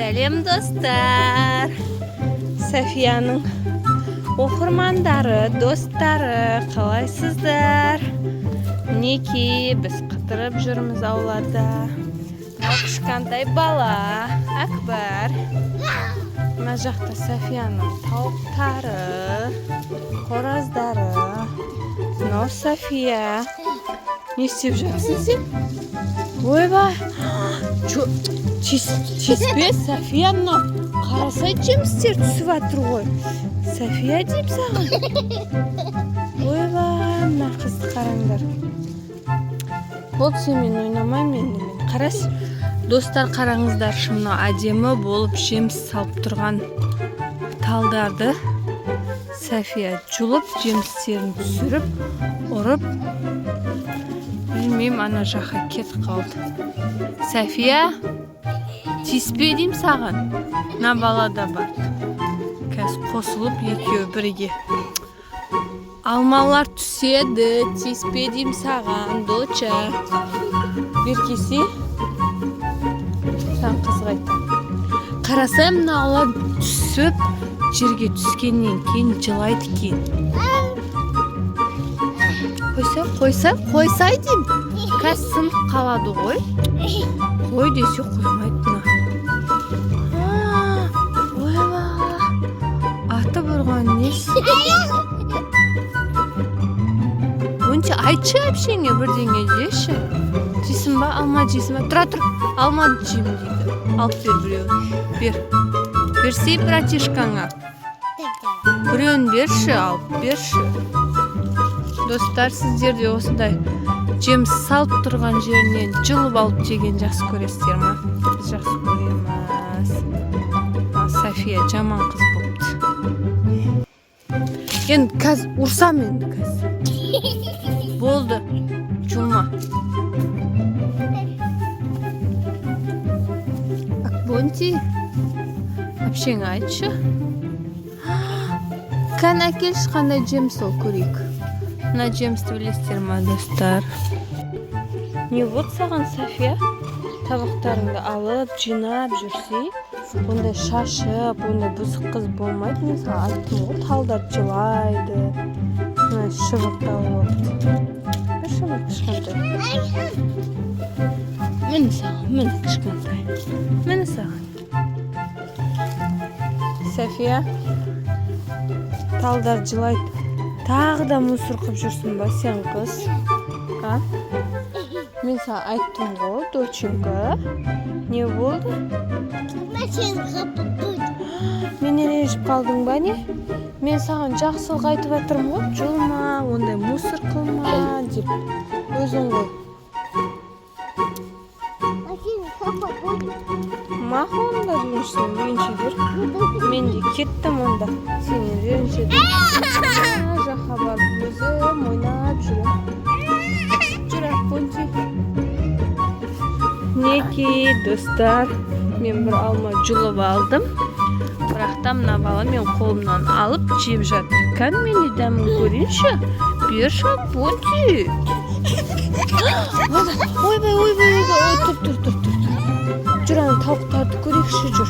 Сәлем достар. Сафияның оқырмандары, достары, қалайсыздар? Мінекей, біз қыдырып жүрміз аулада. Кішкентай бала, Акбар. Мына жақта Сафияның тауықтары, қораздары. Мынау Сафия. Не істеп жатсың сен? Ойбай! Тиіспе, Сафия, мынау қарасай жемістер түсіп жатыр ғой. Сафия дейм саған. Ойбай, мына қызды қараңдар. Болды, сенімен ойнамаймын енді мен. Қарас, достар, қараңыздар, мынау әдемі болып жеміс салып тұрған талдарды Сафия жұлып, жемістерін түсіріп, ұрып, білмеймін, ана жаққа кетіп қалды. Сафия, тиіспе дейм саған. Мына бала да бар. Қазір қосылып екеуі бірге. Алмалар түседі, тиіспе дейм саған, доча. Беркесі, саған қызық айтам. Қарасай, мына алар түсіп, жерге түскеннен кейін жылайды екен. Қойсай дейм. Қазір сынып қалады ғой. Қой десе қоймайды. Аты бұрған несі? Онша айтшы әпшеңе бірдеңе деші. Жейсің ба? Алма жейсің ба? Тұра, алма жейм дейді. Алып бер біреуін. Бер. Берсей братишкаңа. Біреуін берші, алып берші. Достар, сіздерде осындай жеміс салып тұрған жерінен жылып алып жеген жақсы көресіздер ма? Біз жақсы көреміз. Сафия жаман қыз болыпты. Енді қазір ұрсам енді қазір. Болды. Жұлма. Акбонти, әпшеңе айтшы. Кән әкелші, қандай жеміс ол көрейік. Мына жемісті білесіздер ма, достар? Не вот саған, Сафия? Табақтарыңды алып, жинап жүрсей, ондай шашып, ондай бұзық қыз болмайды. Мен саған айттым ғой, талдар жылайды. Мына шыбықталы болыпты. Бір шыбық кішкентай. Міне саған, міне кішкентай. Міне саған. Сафия, талдар жылайды. Тағы да мұсыр қып жүрсің ба сен қыз? Мен саған айттым ғой, доченька. Не болды? Мені ренжіп қалдың ба не? Мен саған жақсылық айтып жатырмын ғой, жұлма, ондай мұсыр қылма деп. Өзің ғой. Мақұл онда ренжісің, ренжідер. Мен де кеттім онда. Сені ренжідім. Жаққа барып өзім ойнап жүрем. Жүр, Акбонти. Неке, достар, мен бір алма жұлып алдым. Бірақта мына бала мен қолымнан алып жеп жатыр. Кән мені дәмін көрейінші. Берші, Акбонти. Ойбай, тұр. Жүр, ана тауықтарды көрекші жүр.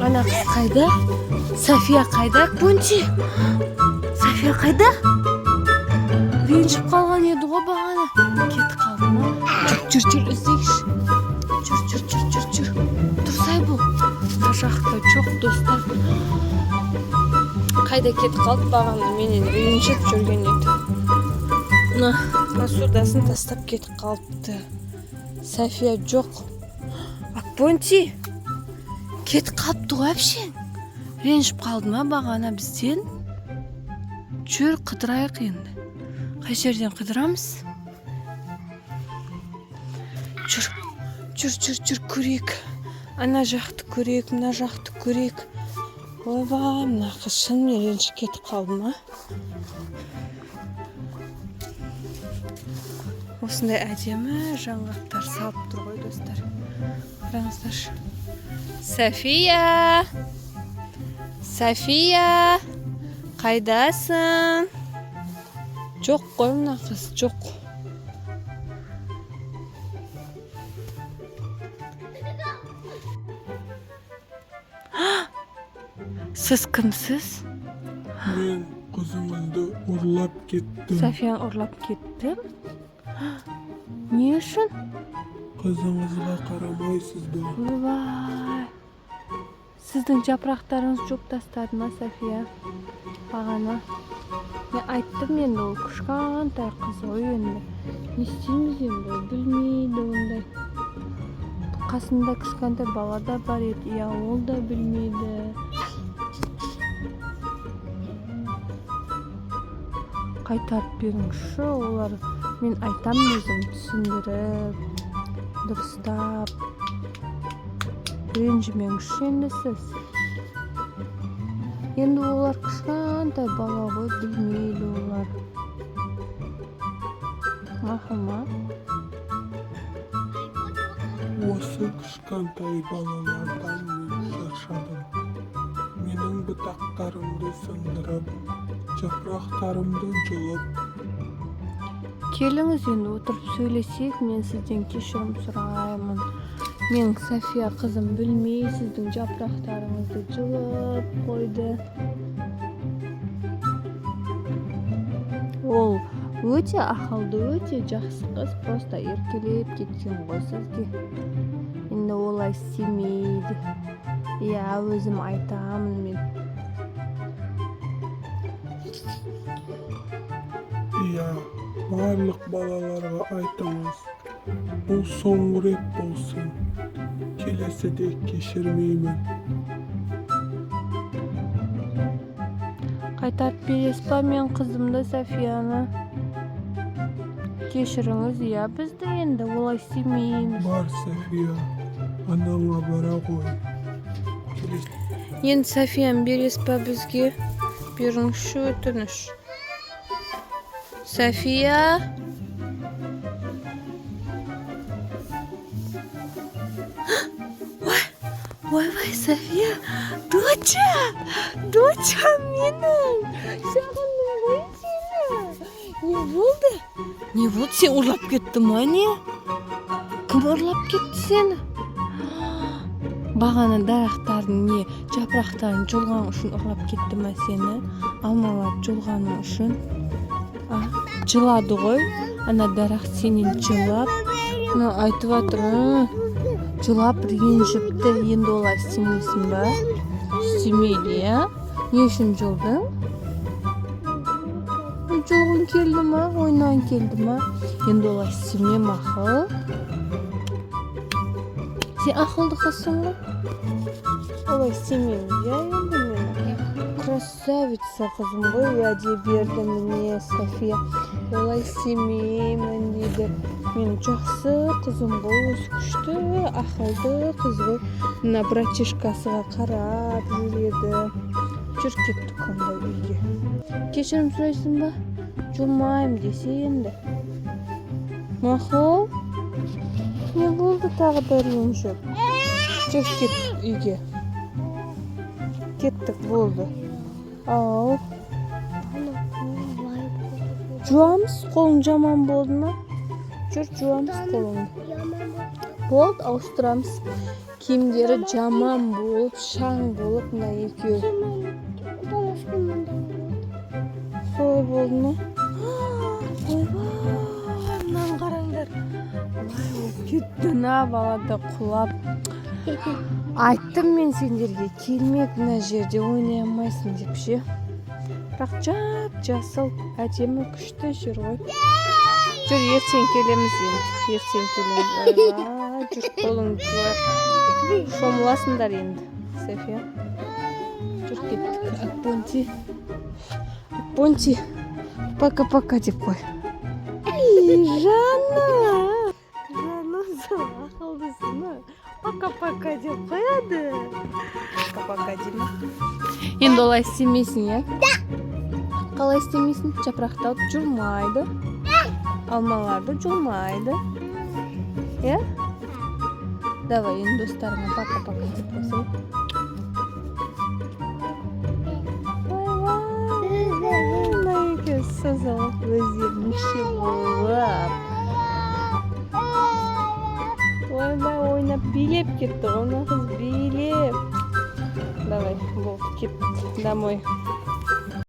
Ана қыз қайда? Сафия қайда, Акбонти? Сафия қайда? Ренжіп қалған еді ғой бағана. Кетіп қалды ма? Жүр, іздейікші. Жүр. Тұрсай бұл. Мына жақта жоқ, достар. Қайда кетіп қалды бағана, менен ренжіп жүрген еді. Мына посудасын тастап кетіп қалыпты. Сафия жоқ. Акбонти, кетіп қалыпты ғой әпшең. Ренжіп қалды ма бағана бізден? Жүр, қыдырайық енді. Қай жерден қыдырамыз? Жүр, көрейік. Ана жақты көрейік, мына жақты көрейік. Ойбай, мына қыз шынымен ренжіп кетіп қалды ма? Осындай әдемі жаңғақтар салып тұр ғой, достар. Қараңыздаршы. Сафия, қайдасың? Жоқ қой, мына қыз жоқ. Siz kimsiz? Men qizingizni uрлап ketdim. Safiyani uрлап ketdim. Ne uchun? Qizingizga qaramaysiz-da. Voy. Sizning japroqlaringiz cho'p tastadimi, Safiya? Bag'ana. Men aytdim endi u kichkintoy qiz endi. Ne istaymiz endi, bilmaydi unday. Qasında kichkintoy bola da bor edi, ya u da bilmaydi. Qaytarib bering shu, ular men aytaman o'zim tushundirib, durustab. Renjimeng shu endi siz. Endi ular kichkintoy bola bo'y bilmaydi ular. Mahma. O'sha kichkintoy bolalardan men shoshildim. Mening butaqlarimni sindirib, japroqlarimni julib. Kelіңіз енді отырып сөйлесек, мен сізден кешірім сұраймын. Мен Safiya қызым білмей сіздің жапырақтарыңызды жылып қойды. Ол өте ақылды, өте жақсы қыз, просто еркелеп кеткен ғой сізге. Енді олай істемейді. Иә, өзім айтамын мен. Iya, bарлық балаларға айтыңыз. Бұл соңғы рет болсын. Келесіде кешірмеймін. Қайтарып бересіз ба мен қызымды Safiyаны? Кешіріңіз, иә, бізді енді олай істемейміз. Бар, Safiya, анаңа бара ғой. Енді Safiyаны бересіз ба бізге? Беріңізші өтініш. Safiya. Vay Safiya. Docha mening. Sog'indim voy seni. Ne bo'ldi? Sen uрлап ketdingmi, ne? Kim uрлап ketdi seni? Бағана daraxtlarning ne, japroqlarini julg'an uchun uрлап ketdimi seni? Almalar julg'aning uchun. Жылады ғой, ана дарақт сенен жылап, айтып жатыр, жылап ренжіпті, енді олай істемейсің ба? Істемейді, я? Не үшін жылдың? Жылғың келді ма, ойнаған келді ма? Енді олай істеме мақыл. Сен ақылды қызсың ғой? Олай істемеймін, я енді мен. Красавица қызым ғой, уәде берді міне Safiya. Олай істемеймін дейді. Мен жақсы қызым ғой, өз күшті, ақылды қыз ғой. Мына братишкасыға қарап жүреді. Жүр кеттік онда үйге. Кешірім сұрайсың ба? Жылмайым десе енді. Мақұл? Не болды тағы да ренжіп? Жүр кеттік үйге. Кеттік болды. Ау. Жуамыз, қолың жаман болды ма? Жүр, жуамыз қолыңды. Болды, ауыстырамыз. Киімдері жаман болып, шаң болып, мына екеуі. Солай болды ма? Ойбай, мынаны қараңдар. Кетті балада құлап. Айттым мен сендерге, келмек мына жерде ойнай алмайсың деп ше. Бірақ жасыл, әдемі күшті жер ғой. Жүр, ертең келеміз енді. Ертең келеміз. Жүр, қолыңды жуайық. Шомыласыңдар енді, Safiya. Жүр, кеттік. Акпонти. Пока-пока деп қой. Жаным ақылдысың. Пока-пока деп қояды. Пока-пока деймін. Енді олай істемейсің, я? Қалай істемейсің? Жапырақтар julmaydı. Алмаларды julmaydı. Я? Давай, енді достарыңа пока-пока деп қойсай. Сазалық өздерінің ше болып. Ойбай, ойнап билеп кетті, оны қыз билеп. Давай, Болт, кет домой.